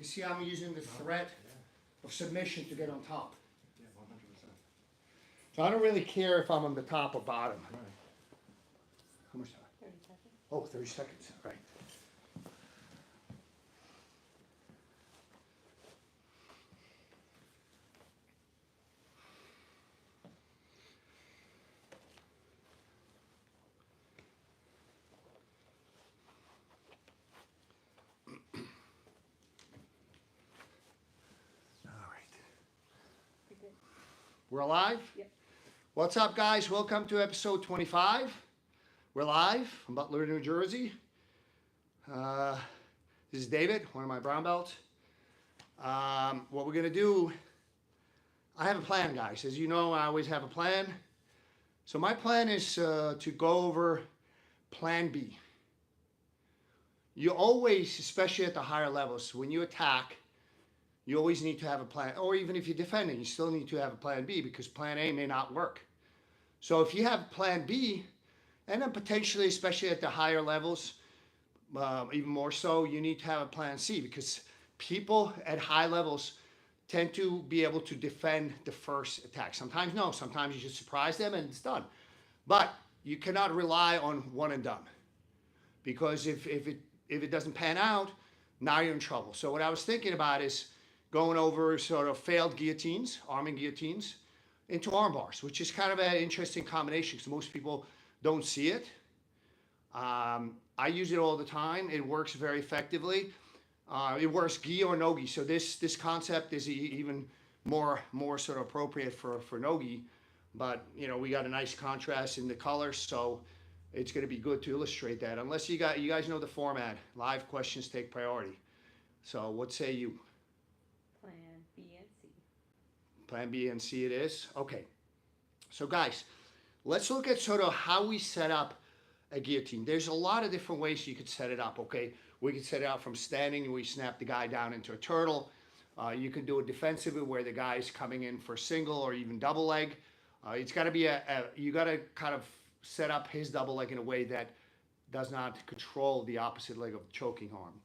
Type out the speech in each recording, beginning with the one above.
You see how I'm using the threat of submission to get on top. Yeah, 100%. So I don't really care if I'm on the top or bottom. Right. How much time? 30 seconds. Oh, 30 seconds. All right. We're live? Yep. What's up, guys? Welcome to episode 25. We're live from Butler, New Jersey. This is David, one of my brown belts. What we're going to do, I have a plan, guys. As you know, I always have a plan. So my plan is to go over plan B. You always, especially at the higher levels, when you attack, you always need to have a plan, or even if you're defending, you still need to have a plan B because plan A may not work. So if you have plan B, and then potentially, especially at the higher levels, even more so, you need to have a plan C because people at high levels tend to be able to defend the first attack. Sometimes no, sometimes you just surprise them and it's done. But you cannot rely on one and done because if it doesn't pan out, now you're in trouble. So what I was thinking about is going over sort of failed guillotines, arming guillotines, into arm bars, which is kind of an interesting combination because most people don't see it. I use it all the time. It works very effectively. It works gi or no gi. So this concept is even more sort of appropriate for no gi. But you know, we got a nice contrast in the colors, so it's going to be good to illustrate that. Unless you guys know the format, live questions take priority. So what say you? Plan B and C. Plan B and C it is. Okay. So guys, let's look at sort of how we set up a guillotine. There's a lot of different ways you could set it up, okay? We could set it up from standing and we snap the guy down into a turtle. You can do it defensively where the guy's coming in for single or even double leg. It's got to be you got to kind of set up his double leg in a way that does not control the opposite leg of the choking arm.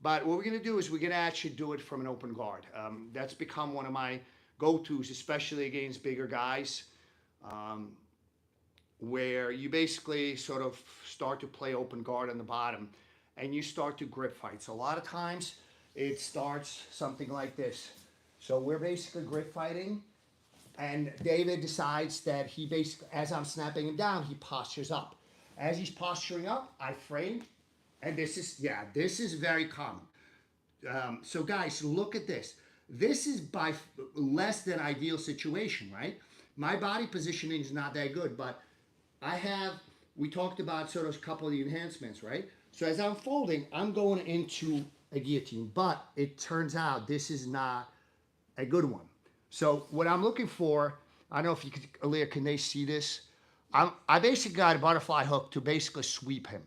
But what we're going to do is we're going to actually do it from an open guard. That's become one of my go-tos, especially against bigger guys, where you basically sort of start to play open guard on the bottom and you start to grip fights. A lot of times it starts something like this. So we're basically grip fighting and David decides that he basically, as I'm snapping him down, he postures up. As he's posturing up, I frame. And this is very common. So guys, look at this. This is by less than ideal situation, right? My body positioning is not that good, but we talked about sort of a couple of the enhancements, right? So as I'm folding, I'm going into a guillotine, but it turns out this is not a good one. So what I'm looking for, I don't know if you could, Aaliyah, can they see this? I basically got a butterfly hook to basically sweep him.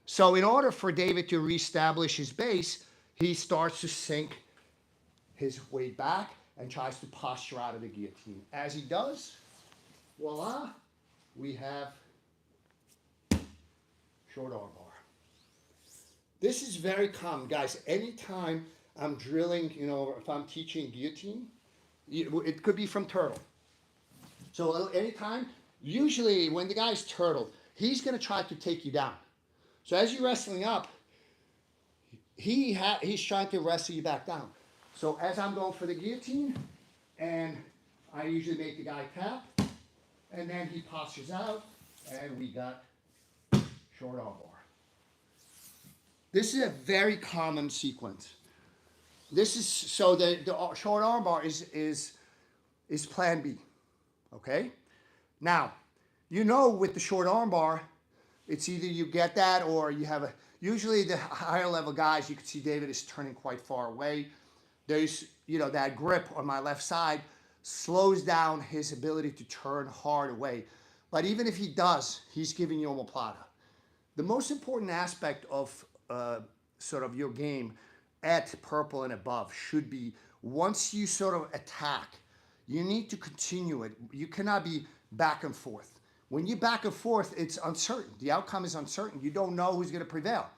So in order for David to reestablish his base, he starts to sink his weight back and tries to posture out of the guillotine. As he does, voila, we have short arm bar. This is very common, guys. Anytime I'm drilling, you know, if I'm teaching guillotine, it could be from turtle. So anytime, usually when the guy's turtle, he's going to try to take you down. So as you're wrestling up, he's trying to wrestle you back down. So as I'm going for the guillotine, and I usually make the guy tap, and then he postures out, and we got short arm bar. This is a very common sequence. This is, so the short arm bar is plan B, okay? Now, you know with the short arm bar, it's either you get that or you have usually the higher level guys, you can see David is turning quite far away. There's, you know, that grip on my left side slows down his ability to turn hard away. But even if he does, he's giving you omoplata. The most important aspect of sort of your game at purple and above should be once you sort of attack, you need to continue it. You cannot be back and forth. When you back and forth, it's uncertain. The outcome is uncertain. You don't know who's going to prevail.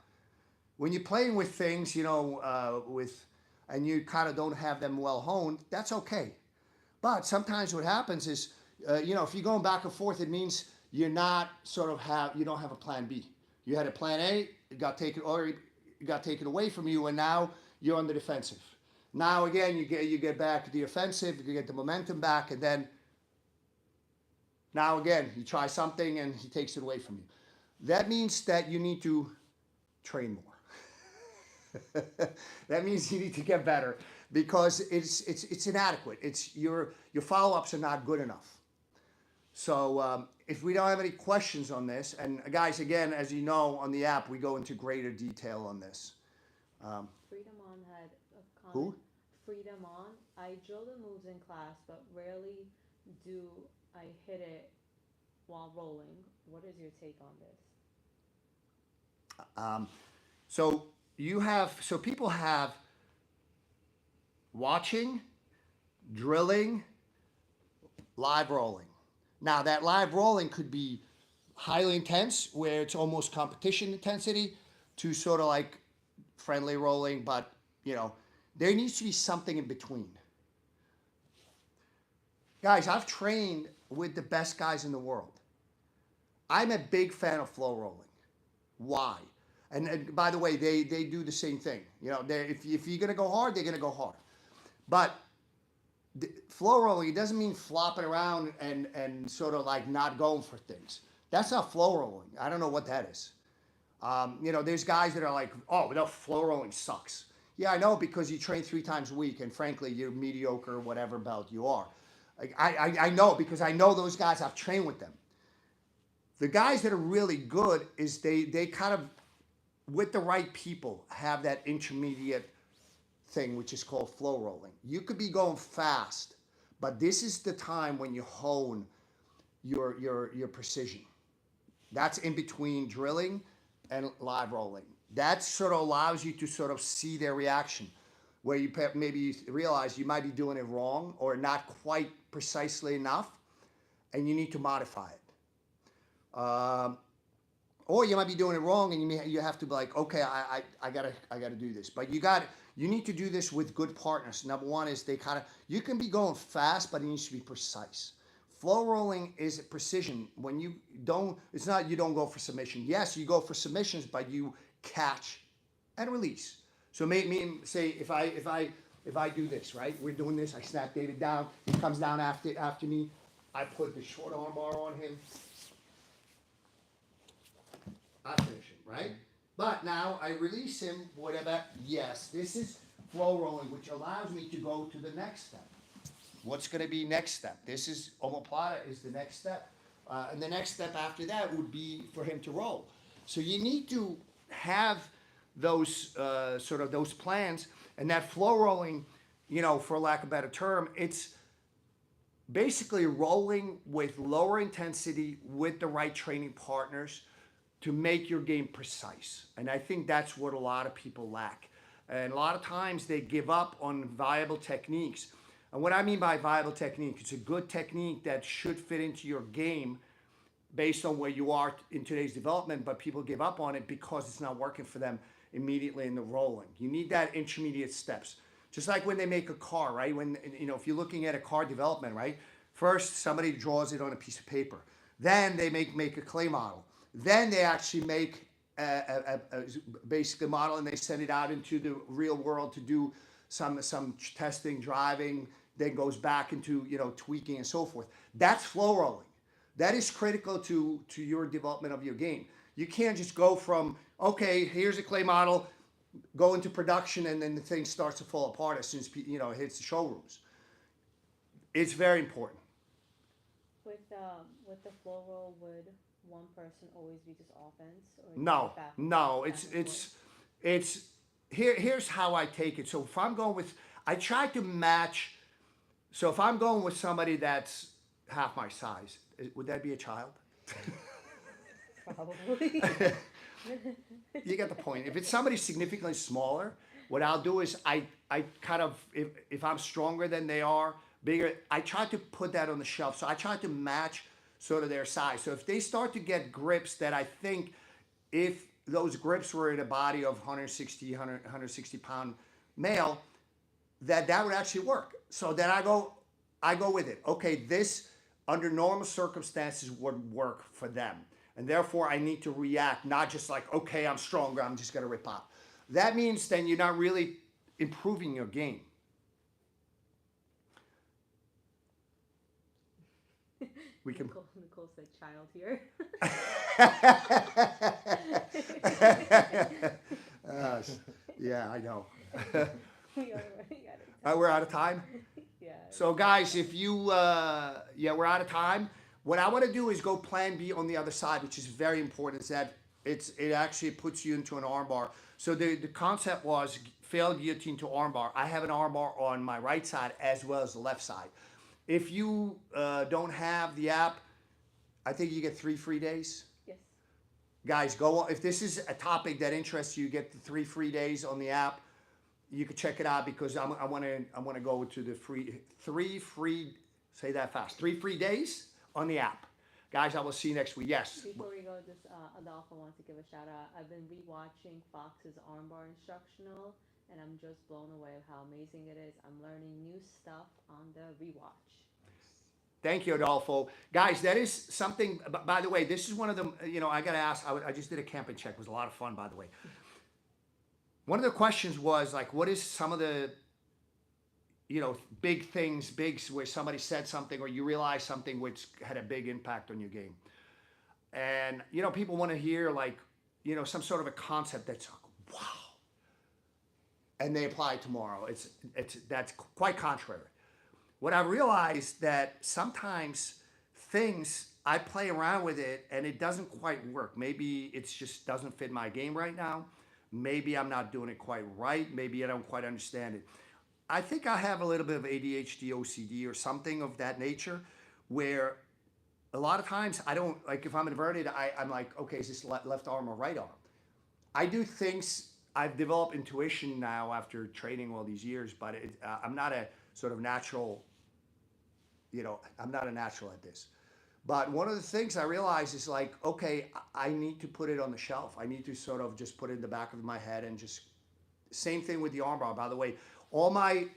When you're playing with things, you know, with and you kind of don't have them well honed, that's okay. But sometimes what happens is, if you're going back and forth, it means you're not you don't have a plan B. You had a plan A, it got taken, or it got taken away from you, and now you're on the defensive. Now again, you get back to the offensive, you get the momentum back, and then now again, you try something and he takes it away from you. That means that you need to train more. That means you need to get better because it's inadequate. It's your follow-ups are not good enough. So if we don't have any questions on this, and guys, again, as you know, on the app, we go into greater detail on this. Freedom On had a comment. Who? Freedom On. I drill the moves in class, but rarely do I hit it while rolling. What is your take on this? So people have watching, drilling, live rolling. Now that live rolling could be highly intense, where it's almost competition intensity, to sort of like friendly rolling, but there needs to be something in between. Guys, I've trained with the best guys in the world. I'm a big fan of flow rolling. Why? And by the way, they do the same thing. If you're going to go hard, they're going to go hard. But flow rolling, it doesn't mean flopping around and sort of like not going for things. That's not flow rolling. I don't know what that is. There's guys that are like, oh, no, flow rolling sucks. Yeah, I know, because you train 3 times a week, and frankly, you're mediocre, whatever belt you are. I know, because I know those guys. I've trained with them. The guys that are really good is they kind of, with the right people, have that intermediate thing, which is called flow rolling. You could be going fast, but this is the time when you hone your precision. That's in between drilling and live rolling. That sort of allows you to sort of see their reaction, where you maybe realize you might be doing it wrong or not quite precisely enough, and you need to modify it. Or you might be doing it wrong, and you have to be like, okay, I gotta do this. But you need to do this with good partners. Number one is you can be going fast, but it needs to be precise. Flow rolling is precision. When it's not you don't go for submission. Yes, you go for submissions, but you catch and release. So say if I do this, right? We're doing this. I snap David down. He comes down after me. I put the short armbar on him. I finish him, right? But now I release him, whatever. Yes, this is flow rolling, which allows me to go to the next step. What's going to be next step? This is omoplata is the next step. And the next step after that would be for him to roll. So you need to have those those plans, and that flow rolling, for lack of a better term, it's basically rolling with lower intensity with the right training partners to make your game precise. And I think that's what a lot of people lack. And a lot of times they give up on viable techniques. And what I mean by viable technique, it's a good technique that should fit into your game based on where you are in today's development, but people give up on it because it's not working for them immediately in the rolling. You need that intermediate steps. Just like when they make a car, right? When, if you're looking at a car development, right? First, somebody draws it on a piece of paper. Then they make a clay model. Then they actually make a basic model, and they send it out into the real world to do some testing, driving, then goes back into, tweaking and so forth. That's flow rolling. That is critical to your development of your game. You can't just go from, okay, here's a clay model, go into production, and then the thing starts to fall apart as soon as it hits the showrooms. It's very important. With the flow roll, would one person always be just offense? Or No. It's here's how I take it. So if I'm going with, I try to match. So if I'm going with somebody that's half my size, would that be a child? Probably. You get the point. If it's somebody significantly smaller, what I'll do is I kind of, if I'm stronger than they are, bigger, I try to put that on the shelf. So I try to match sort of their size. So if they start to get grips that I think, if those grips were in a body of 160 pound male, that would actually work. So then I go with it. Okay, this under normal circumstances would work for them. And therefore I need to react, not just like, okay, I'm stronger, I'm just gonna rip out. That means then you're not really improving your game. We can. Nicole said child here. Yeah, I know. We already got it. We're out of time. Yeah. So guys, if you, yeah, we're out of time. What I want to do is go plan B on the other side, which is very important. Is that it actually puts you into an armbar. So the concept was failed guillotine to armbar. I have an armbar on my right side as well as the left side. If you don't have the app, I think you get 3 free days. Yes. Guys, go on. If this is a topic that interests you, get the 3 free days on the app. You can check it out because I want to go to the three free. Say that fast. 3 free days on the app. Guys, I will see you next week. Yes. Before we go, just Adolfo wants to give a shout out. I've been rewatching Fox's Armbar instructional, and I'm just blown away with how amazing it is. I'm learning new stuff on the rewatch. Thank you, Adolfo. Guys, that is something, by the way, this is one of them, I got to ask, I just did a camping check. It was a lot of fun, by the way. One of the questions was like, what is some of the, big things, where somebody said something or you realize something which had a big impact on your game. And, people want to hear like, some sort of a concept that's like, wow. And they apply it tomorrow. That's quite contrary. What I realized that sometimes things, I play around with it and it doesn't quite work. Maybe it just doesn't fit my game right now. Maybe I'm not doing it quite right. Maybe I don't quite understand it. I think I have a little bit of ADHD, OCD, or something of that nature, where a lot of times I don't, like if I'm inverted, I'm like, okay, is this left arm or right arm? I do things, I've developed intuition now after training all these years, but I'm not a sort of natural, I'm not a natural at this. But one of the things I realized is like, okay, I need to put it on the shelf. I need to sort of just put it in the back of my head and just, same thing with the armbar. By the way, all my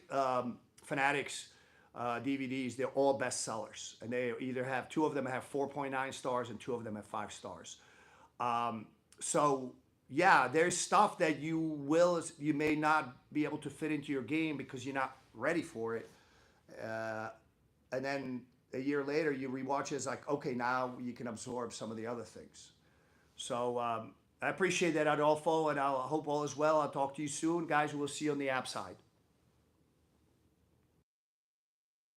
Fanatics DVDs, they're all bestsellers. And they either have, 2 of them have 4.9 stars and 2 of them have 5 stars. So yeah, there's stuff that you may not be able to fit into your game because you're not ready for it. And then a year later, you rewatch it, it's like, okay, now you can absorb some of the other things. So I appreciate that, Adolfo, and I hope all is well. I'll talk to you soon. Guys, we'll see you on the app side.